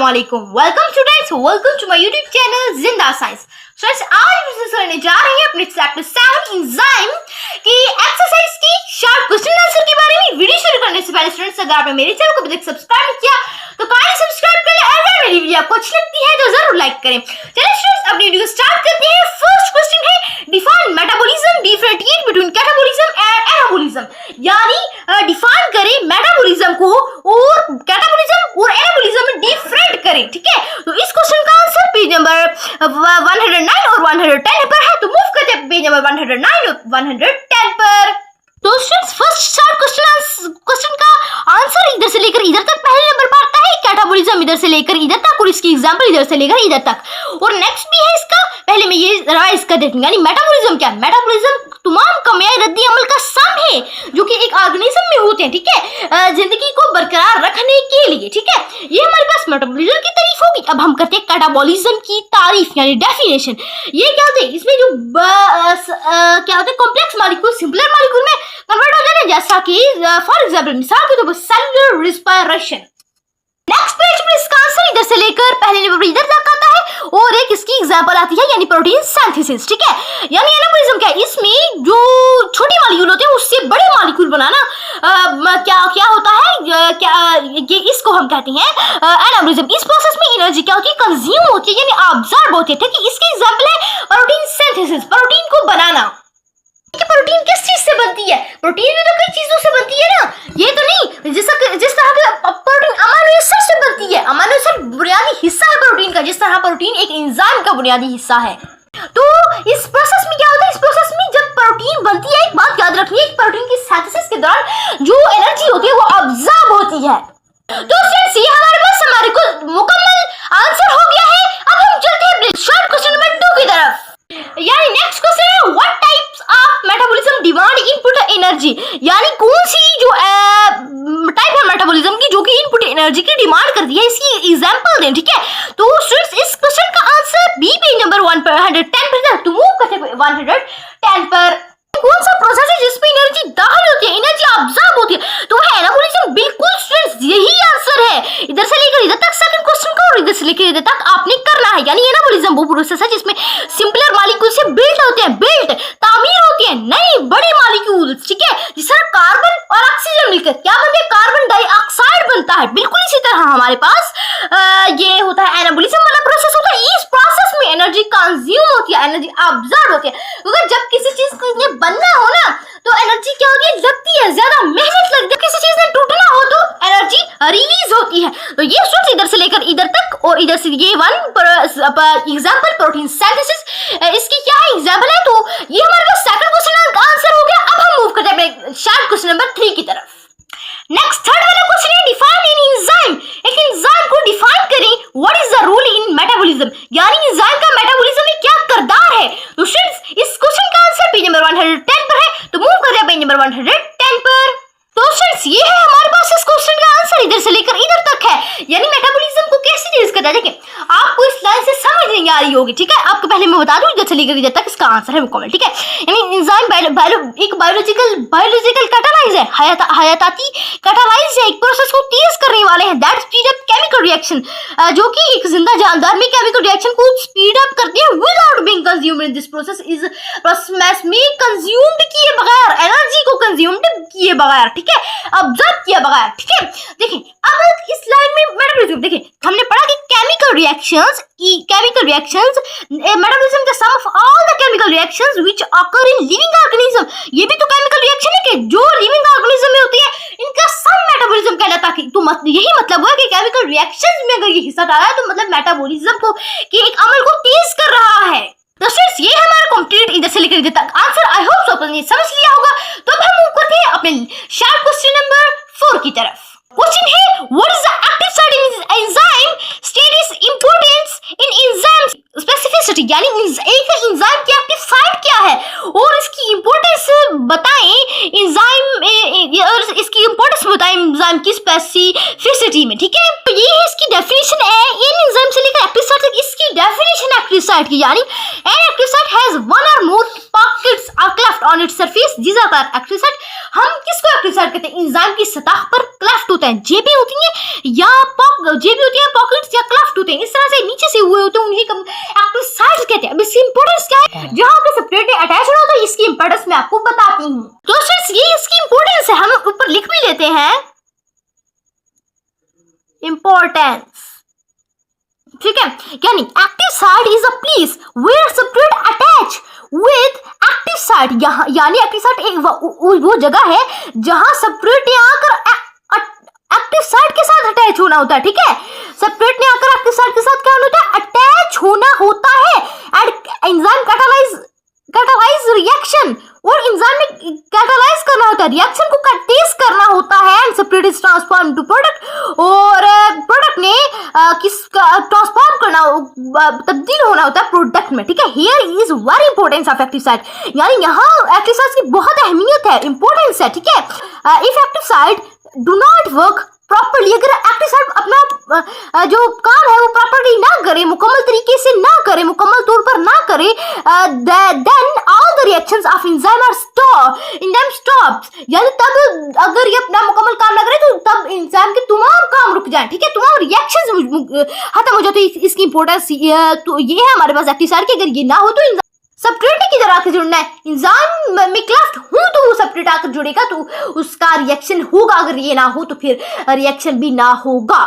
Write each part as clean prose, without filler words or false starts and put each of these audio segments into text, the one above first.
अस्सलामुअलैकुम। Welcome to my YouTube channel Zinda science. Friends, आज हम डिस्कस करने जा रहे हैं अपने चैप्टर 7 एंजाइम की एक्सरसाइज की शॉर्ट क्वेश्चन आंसर के बारे में। वीडियो शुरू करने से पहले स्टूडेंट्स, अगर आपने मेरे चैनल को अभी तक सब्सक्राइब नहीं किया तो काइंडली सब्सक्राइब कर लें। अगर मेरी वीडियो आपको अच्छी लगती है तो जरूर लाइक करें। चलिए स्टूडेंट्स, अपनी वीडियो स्टार्ट करते हैं। फर्स्ट क्वेश्चन है, define metabolism, differentiate between catabolism and anabolism. यानी डिफाइन करें मेटाबॉलिज्म को और कैटाबॉलिज्म और एनाबॉलिज्म में डिफरेंट करें। ठीक है, तो इस क्वेश्चन का आंसर पेज नंबर 109 और 110 पर है। तो मूव करते हैं पेज नंबर 109 और 110 पर। तो स्टूडेंट्स, फर्स्ट शॉर्ट क्वेश्चन का आंसर इधर से लेकर इधर तक पहले नंबर पर आता है। कैटाबॉलिज्म इधर से लेकर इधर तक और इसकी एग्जांपल इधर से लेकर इधर तक। और नेक्स्ट भी है इसका, पहले मैं ये रिवाइज कर देती हूँ। यानी मेटाबॉलिज्म क्या है? मेटाबॉलिज्म तमाम कमियां रद्दी अमल का सम है जो कि एक ऑर्गेनिज्म में होते हैं। ठीक है, जिंदगी को बरकरार रखने के लिए। ठीक है, ये हमारे पास मेटाबॉलिज्म की तारीफ होगी। अब हम करते हैं कैटाबॉलिज्म की तारीफ यानी डेफिनेशन। ये क्या होता है? इसमें जो क्या होता है, कॉम्प्लेक्स मॉलिक्यूल सिंपलर मॉलिक्यूल में कन्वर्ट हो जाते हैं, जैसा कि फॉर एग्जांपल मिसाल के तौर पर सेलुलर रिस्पायरेशन। नेक्स्ट पेज में इसका आंसर इधर से लेकर पहले नंबर पर इधर तक आता है और एक इसकी एग्जांपल आती है यानी प्रोटीन सिंथेसिस। ठीक है, यानी एनाबॉलिज्म क्या है? इसमें जो छोटी मॉलिक्यूल होते हैं उससे बड़े मॉलिक्यूल बनाना क्या होता है, ये इसको हम कहते हैं एनाबॉलिज्म। इस प्रोसेस में एनर्जी क्या होती है? कंज्यूम होती है यानी ऑब्जर्व होती है। ठीक है, इसकी एग्जांपल है प्रोटीन सिंथेसिस, प्रोटीन को बनाना। प्रोटीन किस चीज से बनती है? प्रोटीन भी तो कई चीजों से बनती है ना, ये तो नहीं जिस तरह का प्रोटीन अमीनो एसिड से बनती है। अमीनो एसिड बुनियादी हिस्सा है प्रोटीन का, जिस तरह प्रोटीन एक एंजाइम का बुनियादी हिस्सा है। तो इस प्रोसेस में क्या होता है? इस प्रोसेस में जब प्रोटीन बनती है, एक बात याद रखिए, प्रोटीन की सिंथेसिस के दौरान जो एनर्जी होती है वो ऑब्जर्व होती है। तो फ्रेंड्स, ये हमारे को मुकम्मल आंसर हो गया है। अब हम चलते हैं शॉर्ट क्वेश्चन नंबर 2 की तरफ। यानी नेक्स्ट क्वेश्चन है, what types of metabolism demand input energy. यानी कौन सी जो टाइप है मेटाबॉलिज्म की जो कि इनपुट एनर्जी की डिमांड करती है, इसकी एग्जांपल दें। ठीक है, तो स्टूडेंट्स, इस क्वेश्चन का आंसर बी पेज नंबर 110 पर है। तो मूव करते हैं 110 पर। कौन सा प्रोसेस है जिसमें एनर्जी दाखिल होती है, एनर्जी ऑब्जर्व होती है? तो है एनाबॉलिज्म। बिल्कुल स्टूडेंट्स, यही आंसर है। इधर से लेकर इधर तक सेकंड क्वेश्चन का और इधर से लेकर इधर तक आपने करना है। यानी एनाबॉलिज्म वो प्रोसेस है जिसमें सिंपलर मॉलिक्यूल से बिल्ड होते हैं, तामीर होती है नई बड़ी मॉलिक्यूल्स। ठीक है, जिस तरह कार्बन और ऑक्सीजन मिलकर क्या बनते हैं? कार्बन डाइऑक्साइड बनता है। बिल्कुल इसी तरह हमारे पास ये होता है एनाबॉलिज्म वाला प्रोसेस होता है। इस प्रोसेस में एनर्जी कंज्यूम होती है, एनर्जी ऑब्जर्व होती है। क्योंकि जब किसी चीज को ये बनना हो ना तो एनर्जी क्या होती है? लगती है, ज्यादा मेहनत लगती है। किसी चीज में टूटना हो तो एनर्जी रिलीज होती है। तो ये सोच इधर से लेकर इधर तक और इधर से ये वन एग्जांपल प्रोटीन सिंथेसिस, इसकी क्या है एग्जांपल है। तो ये हमारे पास सेकंड क्वेश्चन का आंसर हो गया। अब हम मूव करते हैं अपने शॉर्ट क्वेश्चन नंबर 3 की तरफ। नेक्स्ट थर्ड वाला क्वेश्चन है, डिफाइन एन एंजाइम। एक एंजाइम को डिफाइन करें। What is the role in metabolism. यानी एंजाइम का मेटाबॉलिज्म में क्या किरदार है? तो स्टूडेंट्स, इस क्वेश्चन का आंसर पेज नंबर 110 पर है। तो मूव करते हैं पेज नंबर 110 पर। तो फ्रेंड्स, ये है हमारे पास इस क्वेश्चन का आंसर इधर से लेकर इधर तक है। यानी मेटाबॉलिज्म को कैसे यूज करता है? देखिए, आपको इस लाइन से समझ नहीं आ रही होगी। ठीक है, आपको पहले मैं बता दूं इधर से लेकर इधर तक इसका आंसर है मुकम्मल। ठीक है, यानी एंजाइम एक बायोलॉजिकल कैटालाइज है, हयाताती कैटालाइज है। एक प्रोसेस को तेज करने वाले हैं, that speed up chemical reaction, जो कि एक जिंदा जानदार में केमिकल रिएक्शन को स्पीड अप करती है without being consumed in this process is process में कंज्यूम्ड किए बगैर, एनर्जी को कंज्यूम्ड किए बगैर, ठीक है, ऑब्जर्व किए बगैर। ठीक है, देखिए अब इस लाइन में मेटाबॉलिज्म, देखिए हमने पढ़ा कि chemical reactions metabolism the sum of all the chemical reactions which occur in living organism. ये भी तो केमिकल रिएक्शन है कि जो लिविंग ऑर्गेनिज्म में होती है, इनका सम मेटाबॉलिज्म कहलाता है। तो यही मतलब हुआ कि केमिकल रिएक्शंस में अगर ये हिस्सा डाला है तो मतलब मेटाबॉलिज्म को कि एक अमल को तेज कर रहा है। तो फ्रेंड्स, ये हमारा कंप्लीट इधर से लेकर इधर तक आंसर। आई होप सो आपने समझ लिया होगा। तो अब हम मूव करते हैं अपने शॉर्ट क्वेश्चन नंबर 4 की तरफ। क्वेश्चन है, what is the active site in enzyme status importance in enzyme specificity. यानी एक एंजाइम की एक्टिव साइट क्या है और इसकी इंपॉर्टेंस बताएं इसकी इंपॉर्टेंस बताएं एंजाइम की स्पेसिफिसिटी में। ठीक है, तो ये इसकी डेफिनेशन है। इन एंजाइम से लेकर एक्टिव साइट तक इसकी डेफिनेशन एक्टिव साइट की, यानी an active site has one और मोर pockets are cleft on its surface. These are called active site. हम किसको एक्टिव साइट कहते हैं? एंजाइम की सतह पर क्लेफ्ट होता है, जेबी होती है या जेबी होती है, पॉकेट्स या क्लेफ्ट होते हैं, इस तरह से नीचे से हुए होते हैं, उन्हें एक्टिव साइट्स कहते हैं। अब इसकी इंपॉर्टेंस क्या है? जहां पे सब्सट्रेट अटैच होता है, इसकी इंपॉर्टेंस मैं आपको बताती हूँ। तो फ्रेंड्स ये इसकी इंपॉर्टेंस है, हम ऊपर लिख भी लेते हैं इंपॉर्टेंस, ठीक है। यानी active site is a place where substrate attach with active site, यहाँ यानी एक्टिव साइट वो जगह है जहां सब्सट्रेट ने आकर एक्टिव साइट के साथ अटैच होना होता है, ठीक है। सब्सट्रेट ने आकर एक्टिव साइट के साथ क्या होता है? अटैच होना होता है। एंड एंजाइम कैटालाइज रिएक्शन, और एंजाइम ने कैटालाइज करना होता है, रिएक्शन को तेज करना होता है। And substrate is transform to product, और प्रोडक्ट ने किसका ट्रांसफॉर्म करना, तब्दील होना होता है प्रोडक्ट में, ठीक है। Here is very importance of active site, यानी यहाँ एक्टिव साइट की बहुत अहमियत है, इंपॉर्टेंस है, ठीक है। If active site do not work properly, अगर एक्टिव साइट अपना जो काम है वो प्रॉपर्ली ना करे, मुकम्मल तरीके से ना करे, मुकम्मल तौर पर ना करे, then all the reactions of enzyme are stops, यानी तब अगर ये अपना मुकम्मल काम ना करे तो तब एंजाइम के तमाम काम रुक जाए, ठीक है, तमाम रिएक्शंस खत्म हो जाते हैं। इसकी इंपॉर्टेंस तो ये है हमारे पास एक्टिव साइट की, अगर ये ना हो तो सब्सट्रेट की तरह आकर जुड़ना है, एंजाइम में क्लेफ्ट हूं तो वो सब्सट्रेट आकर जुड़ेगा तो उसका रिएक्शन होगा, अगर ये ना हो तो फिर रिएक्शन भी ना होगा,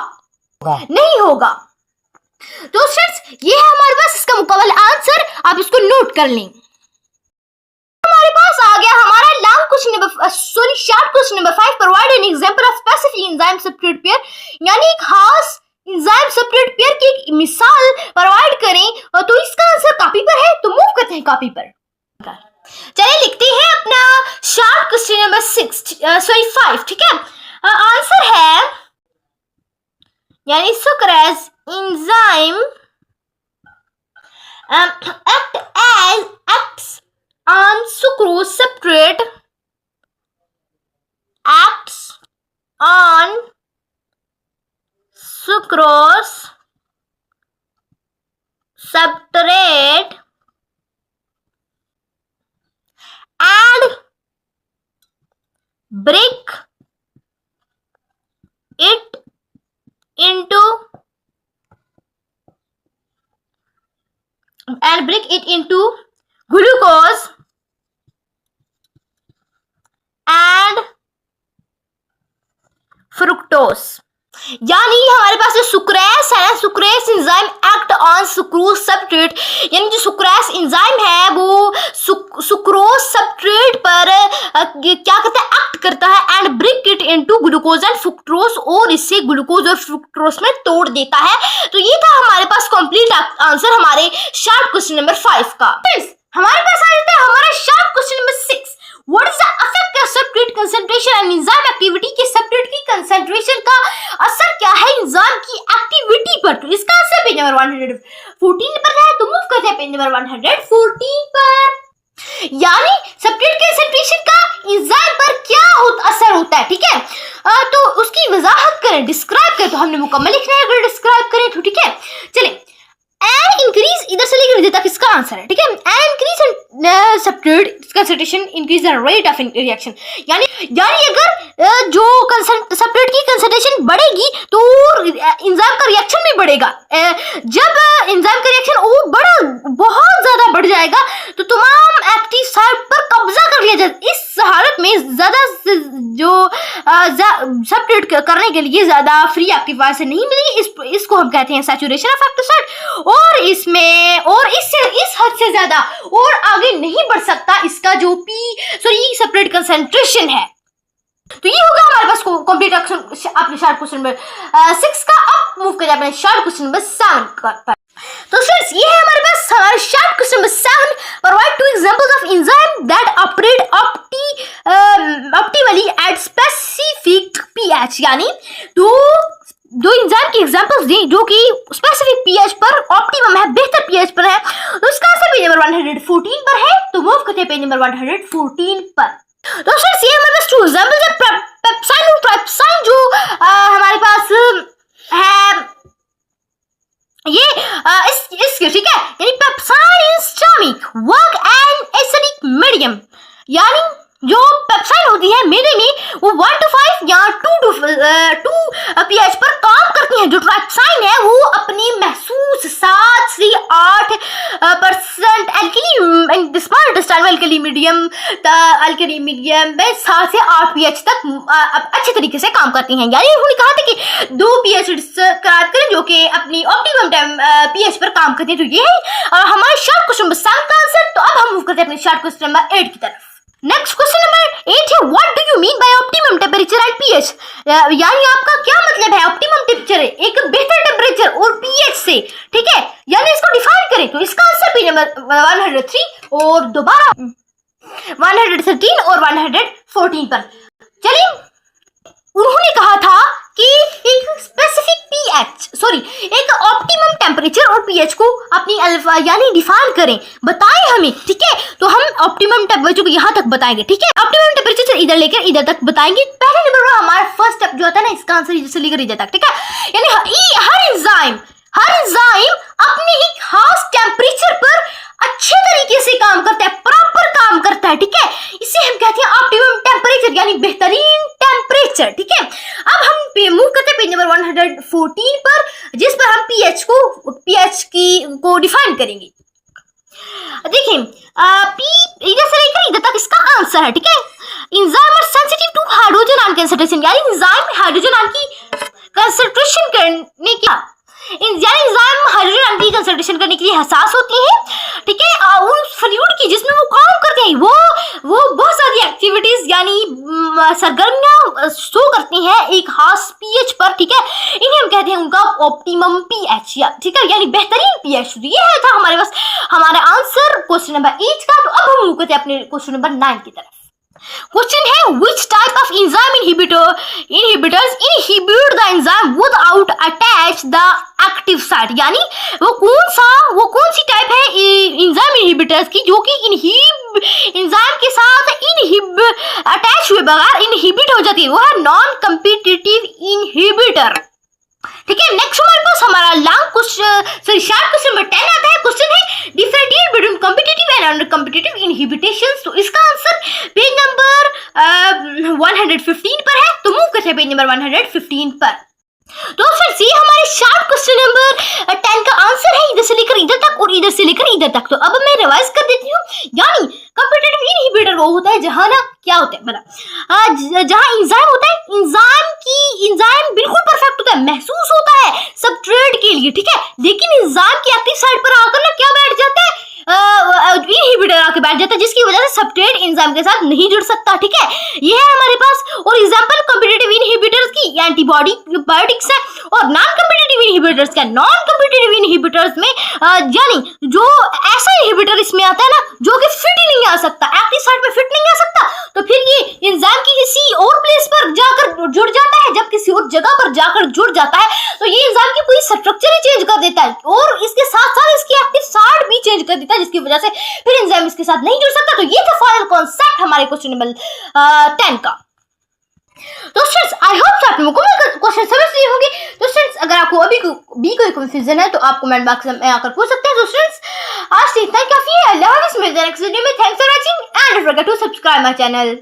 नहीं होगा। तो फ्रेंड्स ये है हमारे पास इसका मुकम्मल आंसर, आप इसको नोट कर लें। हमारे पास आ गया हमारा long question number short question number 5, provide an example of specific enzyme substrate pair, यानी एक खास एंजाइम सब्सट्रेट पेयर की एक मिसाल प्रोवाइड करें। तो इसका आंसर कॉपी पर है, तो मूव करते हैं कॉपी पर। चलिए लिखते हैं अपना शॉर्ट क्वेश्चन नंबर 5, ठीक है। आंसर है, यानी सुक्राज enzyme acts on sucrose substrate, acts on sucrose substrate and break it into glucose and fructose, यानी हमारे पास जो सुक्रेस है, sucrase enzyme act on sucrose substrate, यानी जो सुक्रेस एंजाइम है वो सुक्रोज सबस्ट्रेट पर क्या करता है? एक्ट करता है and break it into glucose and fructose, और इससे ग्लूकोज और फ्रुक्टोज में तोड़ देता है। तो ये था हमारे पास कंप्लीट आंसर हमारे शॉर्ट क्वेश्चन नंबर 5 का। हमारे पास आ जाता है हमारा short question number 6, what is the effect of substrate concentration and enzyme activity, के सबस्ट्रेट की कंसंट्रेशन का असर क्या है एंजाइम की एक्टिविटी पर। तो इसका आंसर पेज नंबर 114 पर है, तो मूव करते हैं पेज नंबर 114 पर। यानी सबस्ट्रेट कंसंट्रेशन का एंजाइम पर क्या असर होता है, ठीक है। तो उसकी वजाहत करें, डिस्क्राइब करें, तो हमने मुकम्मल लिखना है अगर डिस्क्राइब करें तो, ठीक है। चलिए, एन इंक्रीज इधर से लेकर इधर तक इसका आंसर है, ठीक है। An increase in substrate concentration increase the rate of reaction, यानी अगर जो सबस्ट्रेट की कंसंट्रेशन बढ़ेगी तो एंजाइम का रिएक्शन भी बढ़ेगा। जब एंजाइम का रिएक्शन बहुत ज्यादा बढ़ जाएगा तो तमाम एक्टिव साइट पर कब्जा कर लिया जाएगा। इस हालत में ज्यादा जो सबस्ट्रेट करने के लिए ज्यादा फ्री एक्टिव से नहीं मिलेगी, इसको हम कहते हैं सैचुरेशन ऑफ एक्टिव साइट। और इसमें और इससे इस हद से ज्यादा और आगे नहीं बढ़ सकता इसका जो सबस्ट्रेट कंसंट्रेशन है। तो ये होगा हमारे पास कंप्लीट अपने शॉर्ट क्वेश्चन नंबर 6 का। अब मूव करें अपने शॉर्ट क्वेश्चन नंबर 7 पर। तो फ्रेंड्स ये है हमारे पास हमारा short question number 7, provide 2 examples of enzyme that operate optimally at specific pH, यानी दो एंजाइम की एग्जांपल्स दें जो कि स्पेसिफिक पीएच पर ऑप्टिमम है, बेहतर पीएच पर है। तो इसका आंसर पेज नंबर 114 पर है, तो मूव करते हैं पेज नंबर 114 पर। तो फ्रेंड्स ये हमारे पास 2 एग्जांपल्स है, पेप्साइन और ट्राइप्साइन, जो हमारे पास है ये इसके, ठीक है। यानी pepsin is stomach work and acidic medium, यानी जो पेप्साइड होती है मैदे में वो 1 to 5 या 2 to 2 pH पर काम करती हैं। जो ट्राइप्साइन है वो अपनी महसूस 7 से 8% एल्कली स्मॉल इंटेस्टाइन में एल्कली मीडियम में 7 से 8 pH तक अच्छे तरीके से काम करती हैं। यानी उन्होंने कहा था कि 2 pH डिस्क्राइब करें जो कि अपनी ऑप्टिमम pH पर काम करती हैं। तो ये है हमारे शॉर्ट क्वेश्चन नंबर 7 का आंसर। तो अब हम मूव करते हैं अपने शॉर्ट क्वेश्चन नंबर 8 की तरफ। नेक्स्ट क्वेश्चन नंबर 8 है, what do you mean by optimum temperature and pH, यानी आपका क्या मतलब है ऑप्टिमम टेम्परेचर एक बेहतर टेम्परेचर और पीएच से, ठीक है, यानी इसको डिफाइन करें। तो इसका आंसर पेज नंबर 103 और दोबारा 113 और 114 पर। चलिए, उन्होंने कहा था कि एक स्पेसिफिक एक ऑप्टिमम टेम्परेचर और पीएच को अपनी अल्फा यानी डिफाइन करें, बताएं हमें, ठीक है। तो हम ऑप्टिमम टेम्परेचर को यहाँ तक बताएंगे, ठीक है। ऑप्टिमम टेम्परेचर से इधर लेकर इधर तक बताएंगे। पहले नंबर पर हमारा फर्स्ट स्टेप जो होता है ना, इसका आंसर इधर से लेकर इधर तक, ठीक है। यानी हर एंजाइम अपने ही खास टेम्परेचर पर अच्छे तरीके से काम करता है, प्रॉपर काम करता है, ठीक है। इसे हम कहते हैं ऑप्टिमम टेम्परेचर यानी बेहतरीन टेम्परेचर, ठीक है। अब हम मूव करते हैं पेज नंबर 114 पर, जिस पर हम पीएच को डिफाइन करेंगे। देखिए, इधर से लेकर इधर तक इसका आंसर है, ठीक है। Enzyme are sensitive to hydrogen ion concentration, यानी एंजाइम हाइड्रोजन आयन की कंसंट्रेशन करने की एंजाइम हाइड्रोजन आयन की कंसंट्रेशन करने के लिए हसास होती है, ठीक है। उस फ्लूइड की जिसमें वो काम करते हैं वो बहुत सारी एक्टिविटीज यानी सरगर्मियां शो करती हैं एक खास पीएच पर, ठीक है। इन्हें हम कहते हैं उनका ऑप्टिमम पीएच, ठीक है, यानी बेहतरीन पीएच। ये था हमारे पास हमारा आंसर क्वेश्चन नंबर 8 का। तो अब हम मूव करते हैं अपने क्वेश्चन नंबर 9 की तरफ। क्वेश्चन है, which type of enzyme inhibitors inhibit the enzyme without attach the active site, यानी वो कौन सी टाइप है एंजाइम इनहिबिटर्स की जो कि एंजाइम के साथ अटैच हुए बगैर इनहिबिट हो जाती है, वो है नॉन कम्पिटिटिव इनहिबिटर, ठीक है। नेक्स्ट हमारे पास हमारा शॉर्ट क्वेश्चन नंबर 10 आता है। क्वेश्चन है, differentiate between competitive and non competitive inhibitions. तो इसका आंसर पेज नंबर 115 पर है। तो मूव करते हैं पेज नंबर 115 पर। तो फ्रेंड्स, ये हमारे शॉर्ट क्वेश्चन नंबर 10 का आंसर है, इधर से लेकर इधर तक और इधर से लेकर इधर तक। तो अब मैं रिवाइज कर देती हूँ, यानी कॉम्पिटिटिव इनहिबिटर वो होता है जहां ना क्या होता है बता, जहां एंजाइम होता है, एंजाइम बिल्कुल परफेक्ट होता है, महसूस होता है सबस्ट्रेट के लिए, ठीक है। लेकिन एंजाइम की एक्टिव साइड पर आकर ना क्या बैठ जाता है, इनहिबिटर आके बैठ जाता है, जिसकी वजह से सबस्ट्रेट एंजाइम के साथ नहीं जुड़ सकता, ठीक है। ये है हमारे पास। और एग्जांपल कॉम्पिटिटिव इनहिबिटर्स की एंटीबायोटिक्स है, और नॉन कॉम्पिटिटिव इनहिबिटर्स का नॉन कॉम्पिटिटिव इनहिबिटर्स में यानी जो ऐसा इनहिबिटर इसमें आता है ना जो कि फिट ही नहीं आ सकता, एक्टिव साइट पे फिट नहीं आ सकता, तो फिर ये एंजाइम की किसी और प्लेस पर जाकर जुड़ जाता है। जब किसी और जगह पर जाकर जुड़ जाता है तो ये एंजाइम की पूरी स्ट्रक्चर ही चेंज कर देता है, और इसके साथ साथ इसकी एक्टिव साइट भी चेंज कर देता है, जिसकी वजह से फिर एंजाइम इसके साथ नहीं जुड़ सकता। तो ये था फाइनल कॉन्सेप्ट हमारे क्वेश्चन नंबर 10 का। तो स्टूडेंट्स, आई होप आप लोगों को क्वेश्चन समझ लिए होंगे। तो स्टूडेंट्स, अगर आपको अभी भी कोई कंफ्यूजन है तो आप कमेंट बॉक्स में आकर पूछ सकते हैं। तो स्टूडेंट्स, आज से इतना काफी है। अल्लाह हाफिज़, मिलते हैं नेक्स्ट वीडियो में। Thanks for watching and don't forget to subscribe my channel.